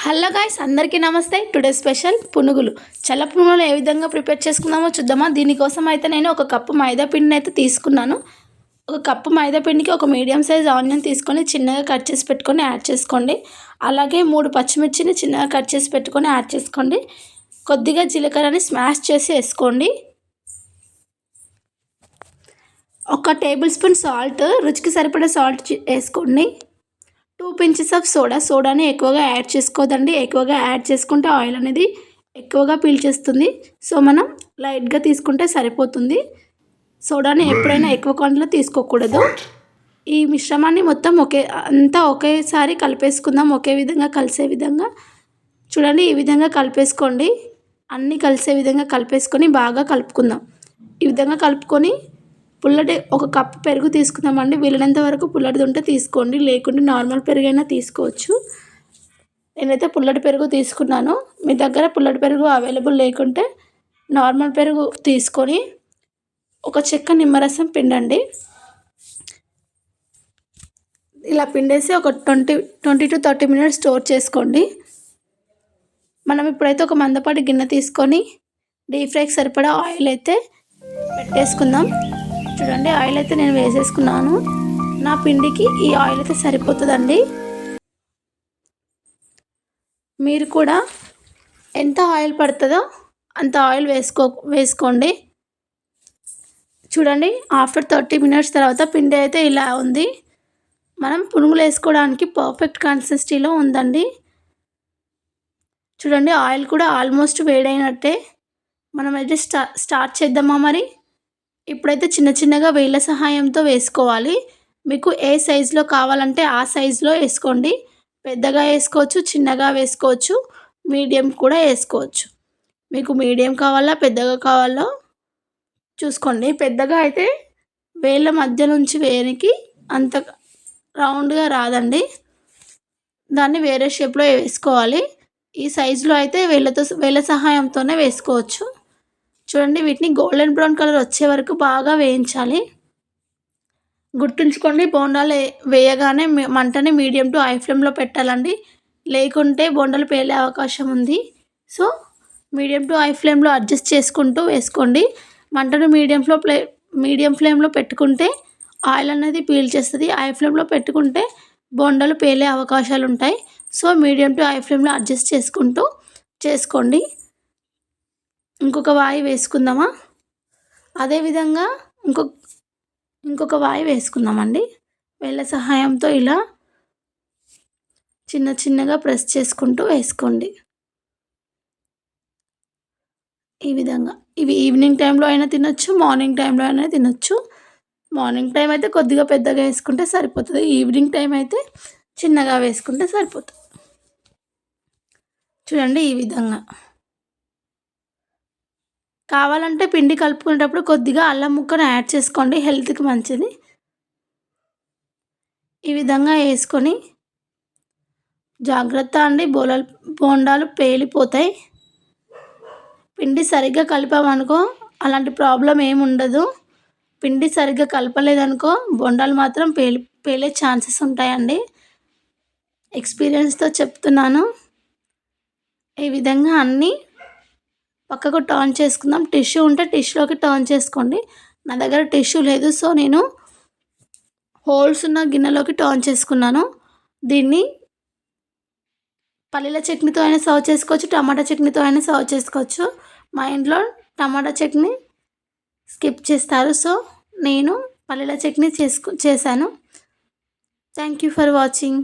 Hello guys, అందరికీ నమస్తే. Today special పునుగులు. చల్ల పునుగులు ఏ విధంగా ప్రిపేర్ చేసుకుందామో చూద్దామా. దీనికోసం అయితే నేను ఒక కప్పు మైదా పిండిని అయితే తీసుకున్నాను. ఒక కప్పు మైదా పిండికి ఒక మీడియం సైజ్ ఆనియన్ తీసుకొని చిన్నగా కట్ చేసి పెట్టుకొని యాడ్ చేసుకోండి. అలాగే 3 పచ్చిమిర్చిని చిన్నగా కట్ చేసి పెట్టుకొని యాడ్ చేసుకోండి. కొద్దిగా జీలకర్రని స్మాష్ చేసి వేసుకోండి. 1 టేబుల్ స్పూన్ సాల్ట్, రుచికి సరిపడే సాల్ట్ వేసుకోండి. 2 పించెస్ ఆఫ్ సోడాని ఎక్కువగా యాడ్ చేసుకోదండి. ఎక్కువగా యాడ్ చేసుకుంటే ఆయిల్ అనేది ఎక్కువగా పీల్చేస్తుంది. సో మనం లైట్గా తీసుకుంటే సరిపోతుంది. సోడాని ఎప్పుడైనా ఎక్కువ క్వాంటిటీలో తీసుకోకూడదు. ఈ మిశ్రమాన్ని మొత్తం ఒకేసారి కలిపేసుకుందాం. ఒకే విధంగా కలిసే విధంగా చూడండి. ఈ విధంగా కలిపేసుకోండి. అన్నీ కలిసే విధంగా కలిపేసుకొని బాగా కలుపుకుందాం. ఈ విధంగా కలుపుకొని పుల్లటి 1 కప్పు పెరుగు తీసుకుందామండి. వీలైనంత వరకు పుల్లటిది ఉంటే తీసుకోండి, లేకుంటే నార్మల్ పెరుగైనా తీసుకోవచ్చు. నేనైతే పుల్లటి పెరుగు తీసుకున్నాను. మీ దగ్గర పుల్లటి పెరుగు అవైలబుల్ లేకుంటే నార్మల్ పెరుగు తీసుకొని 1 చెక్క నిమ్మరసం పిండండి. ఇలా పిండేసి ఒక 20 to 30 మినిట్స్ స్టోర్ చేసుకోండి. మనం ఇప్పుడైతే ఒక మందపాటి గిన్నె తీసుకొని డీప్ ఫ్రైకి సరిపడా ఆయిల్ అయితే పెట్టేసుకుందాం. చూడండి, ఆయిల్ అయితే నేను వేసేసుకున్నాను. నా పిండికి ఈ ఆయిల్ అయితే సరిపోతుందండి. మీరు కూడా ఎంత ఆయిల్ పడుతుందో అంత ఆయిల్ వేసుకోండి. చూడండి, ఆఫ్టర్ 30 మినిట్స్ తర్వాత పిండి అయితే ఇలా ఉంది. మనం పునుగులు వేసుకోవడానికి పర్ఫెక్ట్ కన్సిస్టెన్సీలో ఉందండి. చూడండి, ఆయిల్ కూడా ఆల్మోస్ట్ వేడైనట్టే. మనం అయితే స్టార్ట్ చేద్దామా మరి. ఇప్పుడైతే చిన్న చిన్నగా వేళ్ళ సహాయంతో వేసుకోవాలి. మీకు ఏ సైజులో కావాలంటే ఆ సైజులో వేసుకోండి. పెద్దగా వేసుకోవచ్చు, చిన్నగా వేసుకోవచ్చు, మీడియం కూడా వేసుకోవచ్చు. మీకు మీడియం కావాలా పెద్దగా కావాలో చూసుకోండి. పెద్దగా అయితే వేళ్ళ మధ్య నుంచి వేయడానికి అంత రౌండ్గా రాదండి. దాన్ని వేరే షేప్లో వేసుకోవాలి. ఈ సైజులో అయితే వేళ్ళ సహాయంతోనే వేసుకోవచ్చు. చూడండి, వీటిని గోల్డెన్ బ్రౌన్ కలర్ వచ్చే వరకు బాగా వేయించాలి. గుర్తుంచుకోండి, బోండాలు వేయగానే మంటని మీడియం టు హై ఫ్లేమ్లో పెట్టాలండి. లేకుంటే బోండాలు పేలే అవకాశం ఉంది. సో మీడియం టు హై ఫ్లేమ్లో అడ్జస్ట్ చేసుకుంటూ వేసుకోండి. మంటను మీడియం ఫ్లేమ్లో పెట్టుకుంటే ఆయిల్ అనేది పీల్చేస్తుంది. హై ఫ్లేమ్లో పెట్టుకుంటే బోండాలు పేలే అవకాశాలు ఉంటాయి. సో మీడియం టు హై ఫ్లేమ్లో అడ్జస్ట్ చేసుకుంటూ చేసుకోండి. ఇంకొక వాయి వేసుకుందామా. అదేవిధంగా ఇంకొక వాయి వేసుకుందామండి. వేళ్ళ సహాయంతో ఇలా చిన్న చిన్నగా ప్రెస్ చేసుకుంటూ వేసుకోండి. ఈ విధంగా ఇవి ఈవినింగ్ టైంలో అయినా తినొచ్చు, మార్నింగ్ టైంలో అయినా తినొచ్చు. మార్నింగ్ టైం అయితే కొద్దిగా పెద్దగా వేసుకుంటే సరిపోతుంది. ఈవినింగ్ టైం అయితే చిన్నగా వేసుకుంటే సరిపోతుంది. చూడండి, ఈ విధంగా కావాలంటే పిండి కలుపుకునేటప్పుడు కొద్దిగా అల్లం ముక్కను యాడ్ చేసుకోండి, హెల్త్కి మంచిది. ఈ విధంగా వేసుకొని జాగ్రత్త అండి, బోండాలు పేలిపోతాయి. పిండి సరిగ్గా కలిపామనుకో అలాంటి ప్రాబ్లం ఏమి ఉండదు. పిండి సరిగ్గా కలపలేదనుకో బొండాలు మాత్రం పేలే ఛాన్సెస్ ఉంటాయండి. ఎక్స్పీరియన్స్తో చెప్తున్నాను. ఈ విధంగా అన్నీ పక్కకు టర్న్ చేసుకుందాం. టిష్యూ ఉంటే టిష్యూలోకి టర్న్ చేసుకోండి. నా దగ్గర టిష్యూ లేదు, సో నేను హోల్స్ ఉన్న గిన్నెలోకి టర్న్ చేసుకున్నాను. దీన్ని పల్లీల చట్నీతో అయినా సర్వ్ చేసుకోవచ్చు, టమాటా చట్నీతో అయినా సర్వ్ చేసుకోవచ్చు. మా ఇంట్లో టమాటా చట్నీ స్కిప్ చేస్తారు, సో నేను పల్లీల చట్నీ చేశాను. Thank you for watching.